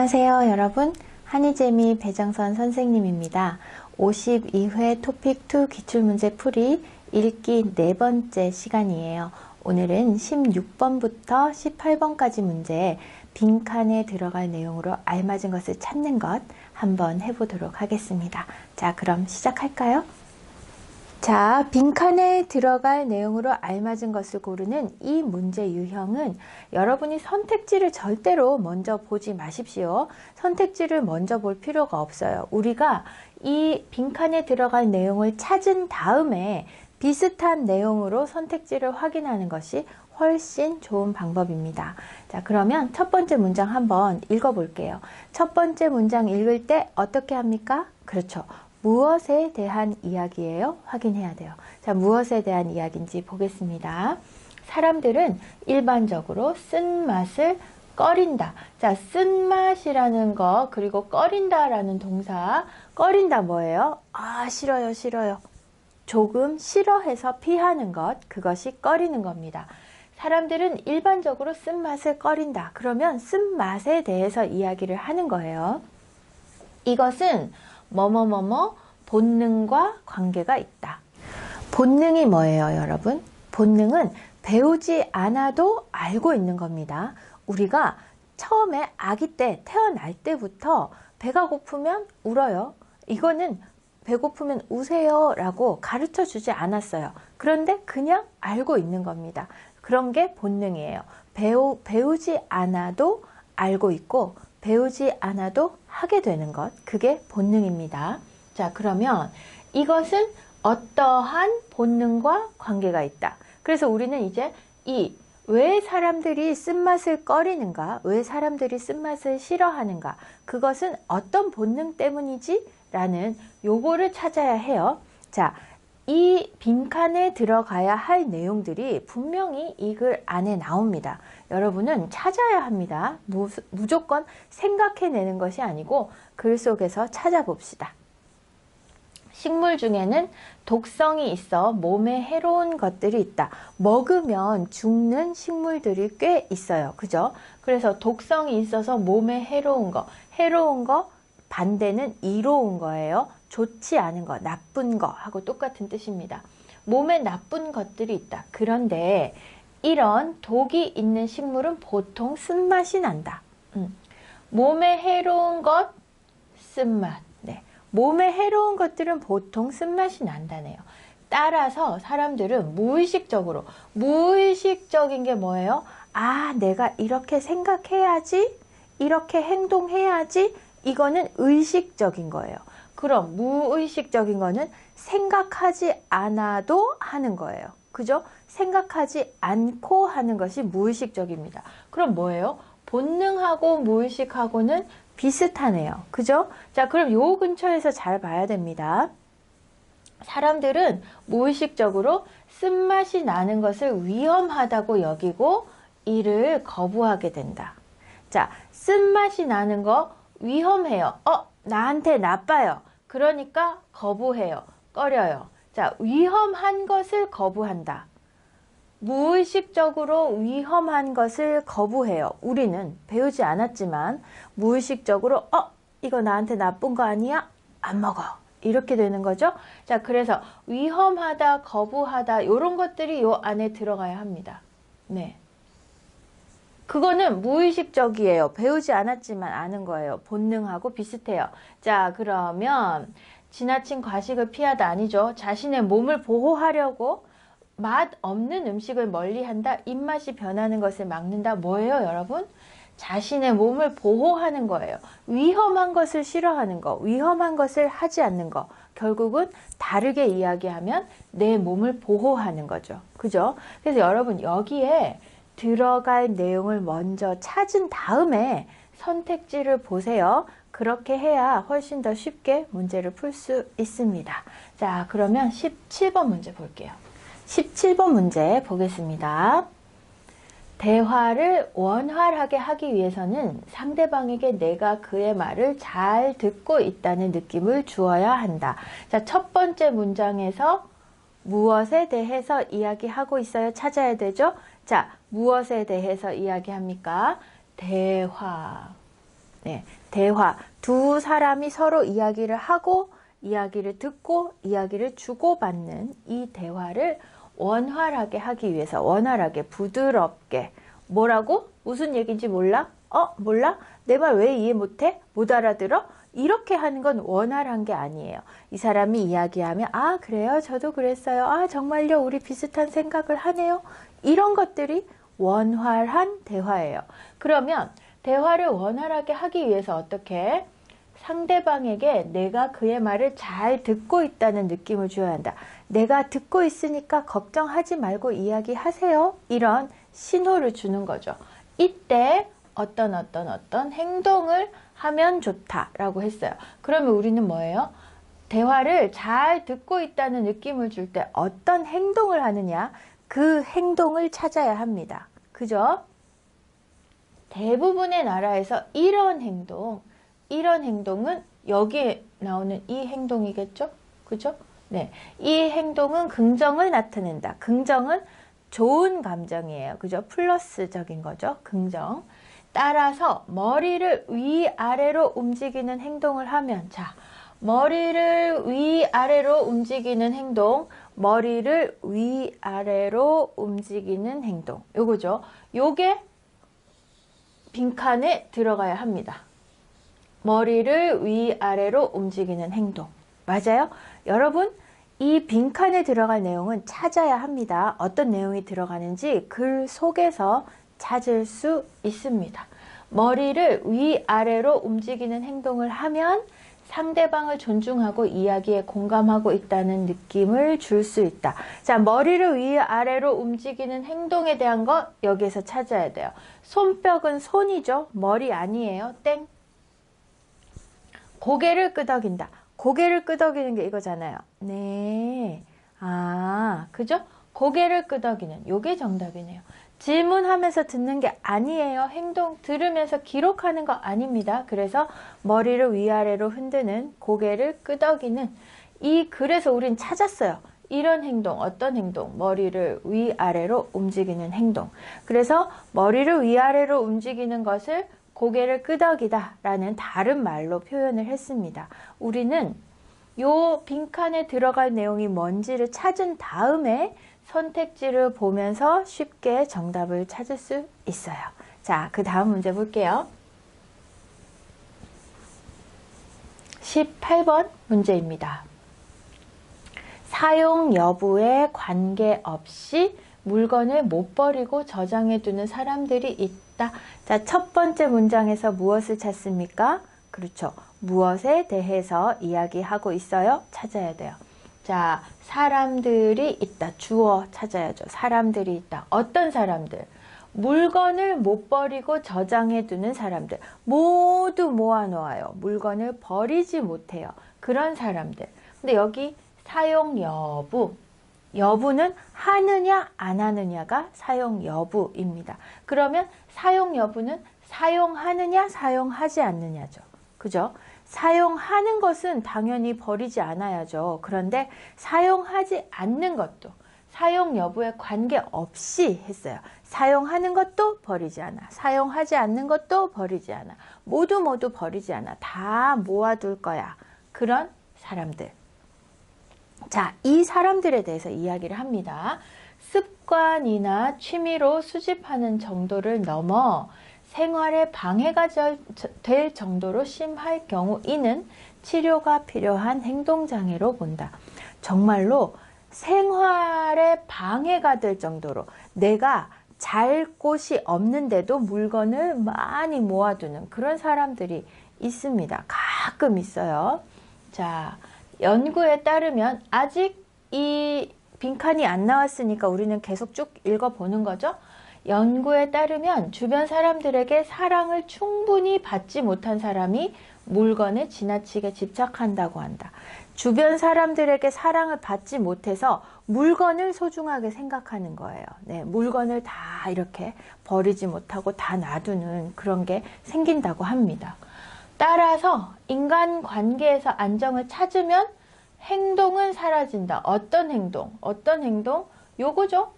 안녕하세요, 여러분. 한이재미 배정선 선생님입니다. 52회 토픽2 기출문제 풀이 읽기 4번째 시간이에요. 오늘은 16번부터 18번까지 문제, 빈칸에 들어갈 내용으로 알맞은 것을 찾는 것 한번 해보도록 하겠습니다. 자, 그럼 시작할까요? 자, 빈칸에 들어갈 내용으로 알맞은 것을 고르는 이 문제 유형은 여러분이 선택지를 절대로 먼저 보지 마십시오. 선택지를 먼저 볼 필요가 없어요. 우리가 이 빈칸에 들어갈 내용을 찾은 다음에 비슷한 내용으로 선택지를 확인하는 것이 훨씬 좋은 방법입니다. 자, 그러면 첫 번째 문장 한번 읽어볼게요. 첫 번째 문장 읽을 때 어떻게 합니까? 그렇죠. 무엇에 대한 이야기예요? 확인해야 돼요. 자, 무엇에 대한 이야기인지 보겠습니다. 사람들은 일반적으로 쓴맛을 꺼린다. 자, 쓴맛이라는 거, 그리고 꺼린다라는 동사. 꺼린다 뭐예요? 아, 싫어요, 싫어요. 조금 싫어해서 피하는 것, 그것이 꺼리는 겁니다. 사람들은 일반적으로 쓴맛을 꺼린다. 그러면 쓴맛에 대해서 이야기를 하는 거예요. 이것은 뭐뭐뭐뭐 본능과 관계가 있다. 본능이 뭐예요, 여러분? 본능은 배우지 않아도 알고 있는 겁니다. 우리가 처음에 아기 때, 태어날 때부터 배가 고프면 울어요. 이거는 배고프면 우세요 라고 가르쳐 주지 않았어요. 그런데 그냥 알고 있는 겁니다. 그런 게 본능이에요. 배우지 않아도 알고 있고, 배우지 않아도 하게 되는 것, 그게 본능입니다. 자, 그러면 이것은 어떠한 본능과 관계가 있다. 그래서 우리는 이제 왜 사람들이 쓴맛을 꺼리는가, 왜 사람들이 쓴맛을 싫어하는가, 그것은 어떤 본능 때문이지? 라는 요거를 찾아야 해요. 자, 이 빈칸에 들어가야 할 내용들이 분명히 이 글 안에 나옵니다. 여러분은 찾아야 합니다. 무조건 생각해내는 것이 아니고 글 속에서 찾아봅시다. 식물 중에는 독성이 있어 몸에 해로운 것들이 있다. 먹으면 죽는 식물들이 꽤 있어요. 그죠? 그래서 독성이 있어서 몸에 해로운 거 반대는 이로운 거예요. 좋지 않은 거, 나쁜 거 하고 똑같은 뜻입니다. 몸에 나쁜 것들이 있다. 그런데 이런 독이 있는 식물은 보통 쓴맛이 난다. 몸에 해로운 것, 쓴맛. 네. 몸에 해로운 것들은 보통 쓴맛이 난다네요. 따라서 사람들은 무의식적인 게 뭐예요? 아, 내가 이렇게 생각해야지, 이렇게 행동해야지, 이거는 의식적인 거예요. 그럼 무의식적인 거는 생각하지 않아도 하는 거예요. 그죠? 생각하지 않고 하는 것이 무의식적입니다. 그럼 뭐예요? 본능하고 무의식하고는 비슷하네요. 그죠? 자, 그럼 요 근처에서 잘 봐야 됩니다. 사람들은 무의식적으로 쓴맛이 나는 것을 위험하다고 여기고 이를 거부하게 된다. 자, 쓴맛이 나는 거 위험해요. 나한테 나빠요. 그러니까 거부해요. 꺼려요. 자, 위험한 것을 거부한다. 무의식적으로 위험한 것을 거부해요. 우리는 배우지 않았지만 무의식적으로 이거 나한테 나쁜 거 아니야? 안 먹어. 이렇게 되는 거죠. 자, 그래서 위험하다, 거부하다 이런 것들이 요 안에 들어가야 합니다. 네. 그거는 무의식적이에요. 배우지 않았지만 아는 거예요. 본능하고 비슷해요. 자, 그러면 지나친 과식을 피하다 아니죠. 자신의 몸을 보호하려고 맛 없는 음식을 멀리한다. 입맛이 변하는 것을 막는다. 뭐예요, 여러분? 자신의 몸을 보호하는 거예요. 위험한 것을 싫어하는 거, 위험한 것을 하지 않는 거. 결국은 다르게 이야기하면 내 몸을 보호하는 거죠. 그죠? 그래서 여러분 여기에 들어갈 내용을 먼저 찾은 다음에 선택지를 보세요. 그렇게 해야 훨씬 더 쉽게 문제를 풀 수 있습니다. 자, 그러면 17번 문제 볼게요. 17번 문제 보겠습니다. 대화를 원활하게 하기 위해서는 상대방에게 내가 그의 말을 잘 듣고 있다는 느낌을 주어야 한다. 자, 첫 번째 문장에서 무엇에 대해서 이야기하고 있어요? 찾아야 되죠? 자, 무엇에 대해서 이야기합니까? 대화. 네, 대화. 두 사람이 서로 이야기를 하고 이야기를 듣고 이야기를 주고받는 이 대화를 원활하게 하기 위해서 원활하게 부드럽게 뭐라고? 무슨 얘기인지 몰라? 몰라? 내 말 왜 이해 못해? 못 알아들어? 이렇게 하는 건 원활한 게 아니에요. 이 사람이 이야기하면 아 그래요? 저도 그랬어요. 아 정말요? 우리 비슷한 생각을 하네요. 이런 것들이 원활한 대화예요. 그러면 대화를 원활하게 하기 위해서 어떻게? 상대방에게 내가 그의 말을 잘 듣고 있다는 느낌을 줘야 한다. 내가 듣고 있으니까 걱정하지 말고 이야기하세요. 이런 신호를 주는 거죠. 이때 어떤 행동을 하면 좋다라고 했어요. 그러면 우리는 뭐예요? 대화를 잘 듣고 있다는 느낌을 줄 때 어떤 행동을 하느냐? 그 행동을 찾아야 합니다. 그죠? 대부분의 나라에서 이런 행동은 여기에 나오는 이 행동이겠죠? 그죠? 네. 이 행동은 긍정을 나타낸다. 긍정은 좋은 감정이에요. 그죠? 플러스적인 거죠. 긍정. 따라서 머리를 위아래로 움직이는 행동을 하면 자, 머리를 위아래로 움직이는 행동, 머리를 위아래로 움직이는 행동. 요거죠. 요게 빈칸에 들어가야 합니다. 머리를 위아래로 움직이는 행동. 맞아요? 여러분, 이 빈칸에 들어갈 내용은 찾아야 합니다. 어떤 내용이 들어가는지 글 속에서 찾을 수 있습니다. 머리를 위아래로 움직이는 행동을 하면 상대방을 존중하고 이야기에 공감하고 있다는 느낌을 줄 수 있다. 자, 머리를 위아래로 움직이는 행동에 대한 거 여기에서 찾아야 돼요. 손뼉은 손이죠. 머리 아니에요. 땡. 고개를 끄덕인다. 고개를 끄덕이는 게 이거잖아요. 네. 그죠? 고개를 끄덕이는 요게 정답이네요. 질문하면서 듣는 게 아니에요. 행동 들으면서 기록하는 거 아닙니다. 그래서 머리를 위아래로 흔드는 고개를 끄덕이는 그래서 우린 찾았어요. 이런 행동, 어떤 행동? 머리를 위아래로 움직이는 행동. 그래서 머리를 위아래로 움직이는 것을 고개를 끄덕이다 라는 다른 말로 표현을 했습니다. 우리는 요 빈칸에 들어갈 내용이 뭔지를 찾은 다음에 선택지를 보면서 쉽게 정답을 찾을 수 있어요. 자, 그 다음 문제 볼게요. 18번 문제입니다. 사용 여부에 관계없이 물건을 못 버리고 저장해 두는 사람들이 있다. 자, 첫 번째 문장에서 무엇을 찾습니까? 그렇죠. 무엇에 대해서 이야기하고 있어요? 찾아야 돼요. 자, 사람들이 있다. 주어 찾아야죠. 사람들이 있다. 어떤 사람들? 물건을 못 버리고 저장해 두는 사람들. 모두 모아놓아요. 물건을 버리지 못해요. 그런 사람들. 근데 여기 사용 여부. 여부는 하느냐 안 하느냐가 사용 여부입니다. 그러면 사용 여부는 사용하느냐 사용하지 않느냐죠. 그죠? 사용하는 것은 당연히 버리지 않아야죠. 그런데 사용하지 않는 것도 사용 여부에 관계없이 했어요. 사용하는 것도 버리지 않아. 사용하지 않는 것도 버리지 않아. 모두 버리지 않아. 다 모아둘 거야. 그런 사람들. 자, 이 사람들에 대해서 이야기를 합니다. 습관이나 취미로 수집하는 정도를 넘어 생활에 방해가 될 정도로 심할 경우 이는 치료가 필요한 행동장애로 본다. 정말로 생활에 방해가 될 정도로 내가 잘 곳이 없는데도 물건을 많이 모아두는 그런 사람들이 있습니다. 가끔 있어요. 자, 연구에 따르면 아직 이 빈칸이 안 나왔으니까 우리는 계속 쭉 읽어보는 거죠. 연구에 따르면 주변 사람들에게 사랑을 충분히 받지 못한 사람이 물건에 지나치게 집착한다고 한다. 주변 사람들에게 사랑을 받지 못해서 물건을 소중하게 생각하는 거예요. 네, 물건을 다 이렇게 버리지 못하고 다 놔두는 그런 게 생긴다고 합니다. 따라서 인간관계에서 안정을 찾으면 행동은 사라진다. 어떤 행동? 요거죠.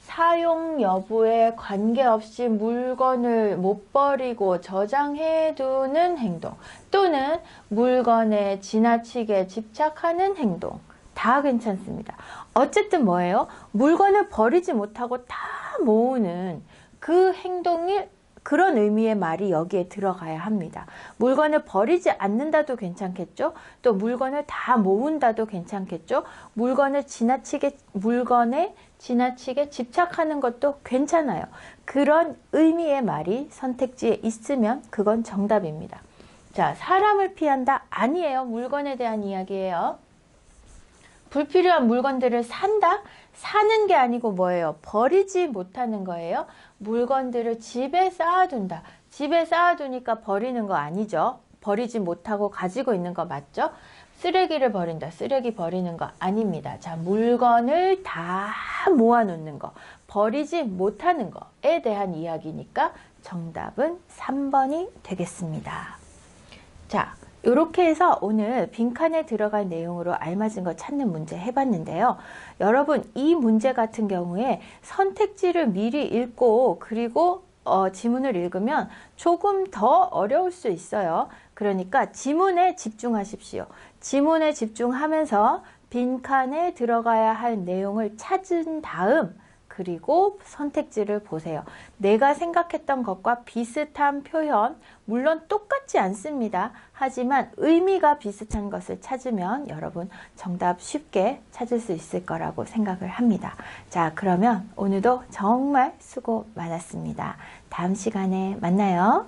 사용 여부에 관계없이 물건을 못 버리고 저장해 두는 행동, 또는 물건에 지나치게 집착하는 행동, 다 괜찮습니다. 어쨌든 뭐예요? 물건을 버리지 못하고 다 모으는 그 행동이, 그런 의미의 말이 여기에 들어가야 합니다. 물건을 버리지 않는다도 괜찮겠죠? 또 물건을 다 모은다도 괜찮겠죠? 물건에 지나치게 집착하는 것도 괜찮아요. 그런 의미의 말이 선택지에 있으면 그건 정답입니다. 자, 사람을 피한다? 아니에요. 물건에 대한 이야기예요. 불필요한 물건들을 산다? 사는 게 아니고 뭐예요? 버리지 못하는 거예요. 물건들을 집에 쌓아둔다. 집에 쌓아두니까 버리는 거 아니죠. 버리지 못하고 가지고 있는 거 맞죠? 쓰레기를 버린다. 쓰레기 버리는 거 아닙니다. 자, 물건을 다 모아놓는 거, 버리지 못하는 거에 대한 이야기니까 정답은 3번이 되겠습니다. 자, 이렇게 해서 오늘 빈칸에 들어갈 내용으로 알맞은 거 찾는 문제 해봤는데요. 여러분, 이 문제 같은 경우에 선택지를 미리 읽고 그리고 지문을 읽으면 조금 더 어려울 수 있어요. 그러니까 지문에 집중하십시오. 지문에 집중하면서 빈칸에 들어가야 할 내용을 찾은 다음 그리고 선택지를 보세요. 내가 생각했던 것과 비슷한 표현, 물론 똑같지 않습니다. 하지만 의미가 비슷한 것을 찾으면 여러분 정답 쉽게 찾을 수 있을 거라고 생각을 합니다. 자, 그러면 오늘도 정말 수고 많았습니다. 다음 시간에 만나요.